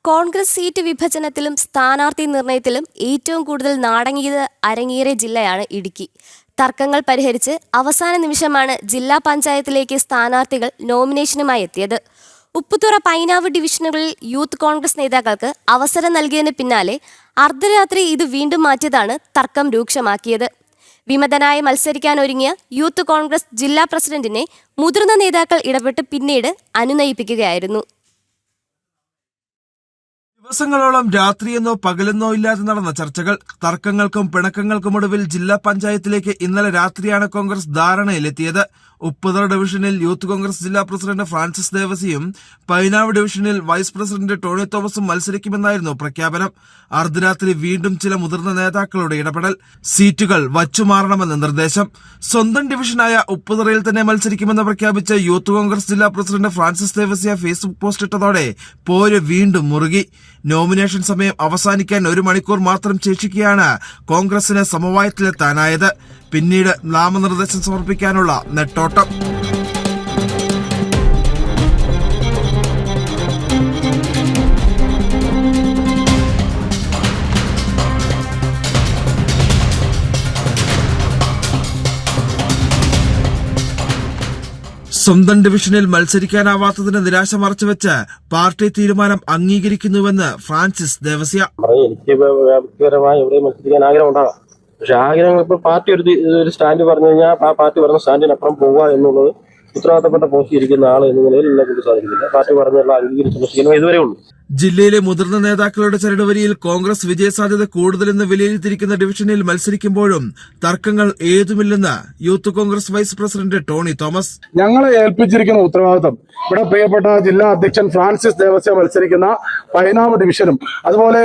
Congress seat വിഭജനത്തിലും സ്ഥാനാർത്ഥി നിർണയത്തിലും ഏറ്റവും കൂടുതൽ നാടകീയത അരങ്ങേറിയ ജില്ലയാണ് ഇടുക്കി. തർക്കങ്ങൾ പരിഹരിച്ച് അവസാന നിമിഷമാണ് ജില്ലാ പഞ്ചായത്തിലേക്ക് സ്ഥാനാർത്ഥികൾ നോമിനേഷനുമായി എത്തിയത്. ഉപ്പുതുറ, പൈനാവ് ഡിവിഷനുകളിൽ യൂത്ത് കോൺഗ്രസ് നേതാക്കൾക്ക് അവസരം നൽകിയതിന് പിന്നാലെ അർദ്ധരാത്രി ഇത് വീണ്ടും മാറ്റിയതാണ് തർക്കം രൂക്ഷമാക്കിയത്. വിമതനായി മത്സരിക്കാനൊരുങ്ങിയ യൂത്ത് കോൺഗ്രസ് ജില്ലാ പ്രസിഡന്റിനെ മുതിർന്ന നേതാക്കൾ ഇടപെട്ട് പിന്നീട് അനുനയിപ്പിക്കുകയായിരുന്നു. ദിവസങ്ങളോളം രാത്രിയെന്നോ പകലെന്നോ ഇല്ലാതെ നടന്ന ചർച്ചകൾ, തർക്കങ്ങൾക്കും പിണക്കങ്ങൾക്കുമൊടുവിൽ ജില്ലാ പഞ്ചായത്തിലേക്ക് ഇന്നലെ രാത്രിയാണ് കോൺഗ്രസ് ധാരണയിലെത്തിയത്. ഉപ്പുതറ ഡിവിഷനിൽ യൂത്ത് കോൺഗ്രസ് ജില്ലാ പ്രസിഡന്റ് ഫ്രാൻസിസ് ദേവസിയും പൈനാവ് ഡിവിഷനിൽ വൈസ് പ്രസിഡന്റ് ടോണി തോമസും മത്സരിക്കുമെന്നായിരുന്നു പ്രഖ്യാപനം. അർദ്ധരാത്രി വീണ്ടും ചില മുതിർന്ന നേതാക്കളുടെ ഇടപെടൽ, സീറ്റുകൾ വച്ചുമാറണമെന്ന നിർദ്ദേശം. സ്വന്തം ഡിവിഷനായ ഉപ്പുതറയിൽ തന്നെ മത്സരിക്കുമെന്ന് പ്രഖ്യാപിച്ച യൂത്ത് കോൺഗ്രസ് ജില്ലാ president Francis Devasia Facebook post ഇട്ടതോടെ പോര് വീണ്ടും മുറുകി. നോമിനേഷൻ സമയം അവസാനിക്കാൻ 1 മണിക്കൂർ മാത്രം ശേഷിക്കെയാണ് കോൺഗ്രസിന് സമവായത്തിലെത്താനായത്. പിന്നീട് നാമനിർദ്ദേശം സമർപ്പിക്കാനുള്ള നെട്ടോട്ടം. സ്വന്തം ഡിവിഷനിൽ മത്സരിക്കാനാവാത്തതിന് നിരാശ മറച്ചുവെച്ച് പാർട്ടി തീരുമാനം അംഗീകരിക്കുന്നുവെന്ന് ഫ്രാൻസിസ് ദേവസ്യ. എനിക്ക് വ്യക്തിപരമായി എവിടെയും മത്സരിക്കാൻ ആഗ്രഹം ഉണ്ടാകാം. പക്ഷെ ആഗ്രഹം ഇപ്പോൾ പാർട്ടി ഒരു സ്റ്റാൻഡ് പറഞ്ഞു കഴിഞ്ഞാൽ ആ പാർട്ടി പറഞ്ഞ സ്റ്റാൻഡിനപ്പുറം പോവുക എന്നുള്ളത് ഉത്തരവാദിത്തപ്പെട്ട പോസ്റ്റ് ഇരിക്കുന്ന ആൾ എന്ന നിലയിൽ എന്നെ കൊണ്ട് സാധിക്കില്ല. പാർട്ടി പറഞ്ഞുള്ള അംഗീകരിച്ച് ഇതുവരെ ഉള്ളൂ. ജില്ലയിലെ മുതിർന്ന നേതാക്കളുടെ ചരടുവരിയിൽ കോൺഗ്രസ് വിജയസാധ്യത കൂടുതലെന്ന് വിലയിരുത്തിയിരിക്കുന്ന ഡിവിഷനിൽ മത്സരിക്കുമ്പോഴും തർക്കങ്ങൾ ഏതുമില്ലെന്ന് യൂത്ത് കോൺഗ്രസ് വൈസ് പ്രസിഡന്റ് ടോണി തോമസ്. ഞങ്ങളെ ഏൽപ്പിച്ചിരിക്കുന്ന ഉത്തരവാദിത്തം ഇവിടെ പ്രിയപ്പെട്ട ജില്ലാ അധ്യക്ഷൻ ഫ്രാൻസിസ് ദേവസ്യ മത്സരിക്കുന്ന പൈനാവ് ഡിവിഷനും, അതുപോലെ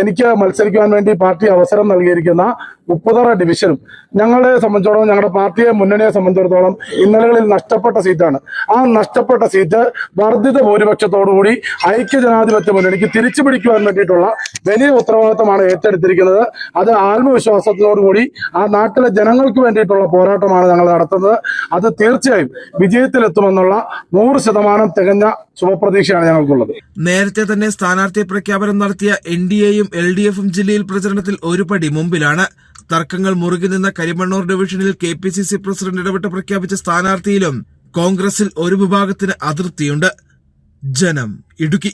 എനിക്ക് മത്സരിക്കുവാൻ വേണ്ടി പാർട്ടി അവസരം നൽകിയിരിക്കുന്ന ഉപ്പുതറ ഡിവിഷനും ഞങ്ങളെ സംബന്ധിച്ചിടത്തോളം, ഞങ്ങളുടെ പാർട്ടിയെ മുന്നണിയെ സംബന്ധിച്ചിടത്തോളം ഇന്നലകളിൽ നഷ്ടപ്പെട്ട സീറ്റാണ്. ആ നഷ്ടപ്പെട്ട സീറ്റ് വർദ്ധിത ഭൂരിപക്ഷത്തോടുകൂടി ഐക്യജനാധിപത്യ മുന്നണിക്ക് തിരിച്ചു പിടിക്കുവാൻ വേണ്ടിയിട്ടുള്ള വലിയ ഉത്തരവാദിത്തമാണ് ഏറ്റെടുത്തിരിക്കുന്നത്. അത് ആത്മവിശ്വാസത്തോടുകൂടി ആ നാട്ടിലെ ജനങ്ങൾക്ക് വേണ്ടിയിട്ടുള്ള പോരാട്ടമാണ് ഞങ്ങൾ നടത്തുന്നത്. അത് തീർച്ചയായും വിജയത്തിലെത്തുമെന്നുള്ള 100% തികഞ്ഞ ശുഭപ്രതീക്ഷയാണ് ഞങ്ങൾക്കുള്ളത്. നേരത്തെ തന്നെ സ്ഥാനാർത്ഥി പ്രഖ്യാപനം നടത്തിയ NDAയും LDFും ജില്ലയിൽ പ്രചരണത്തിൽ ഒരു പടി മുമ്പിലാണ്. തർക്കങ്ങൾ മുറുകി നിന്ന കരിമണ്ണൂർ ഡിവിഷനിൽ KPCC പ്രസിഡന്റ് ഇടപെട്ട് പ്രഖ്യാപിച്ച സ്ഥാനാർത്ഥിയിലും കോൺഗ്രസിൽ ഒരു വിഭാഗത്തിന് അതൃപ്തിയുണ്ട്. ജനം, ഇടുക്കി.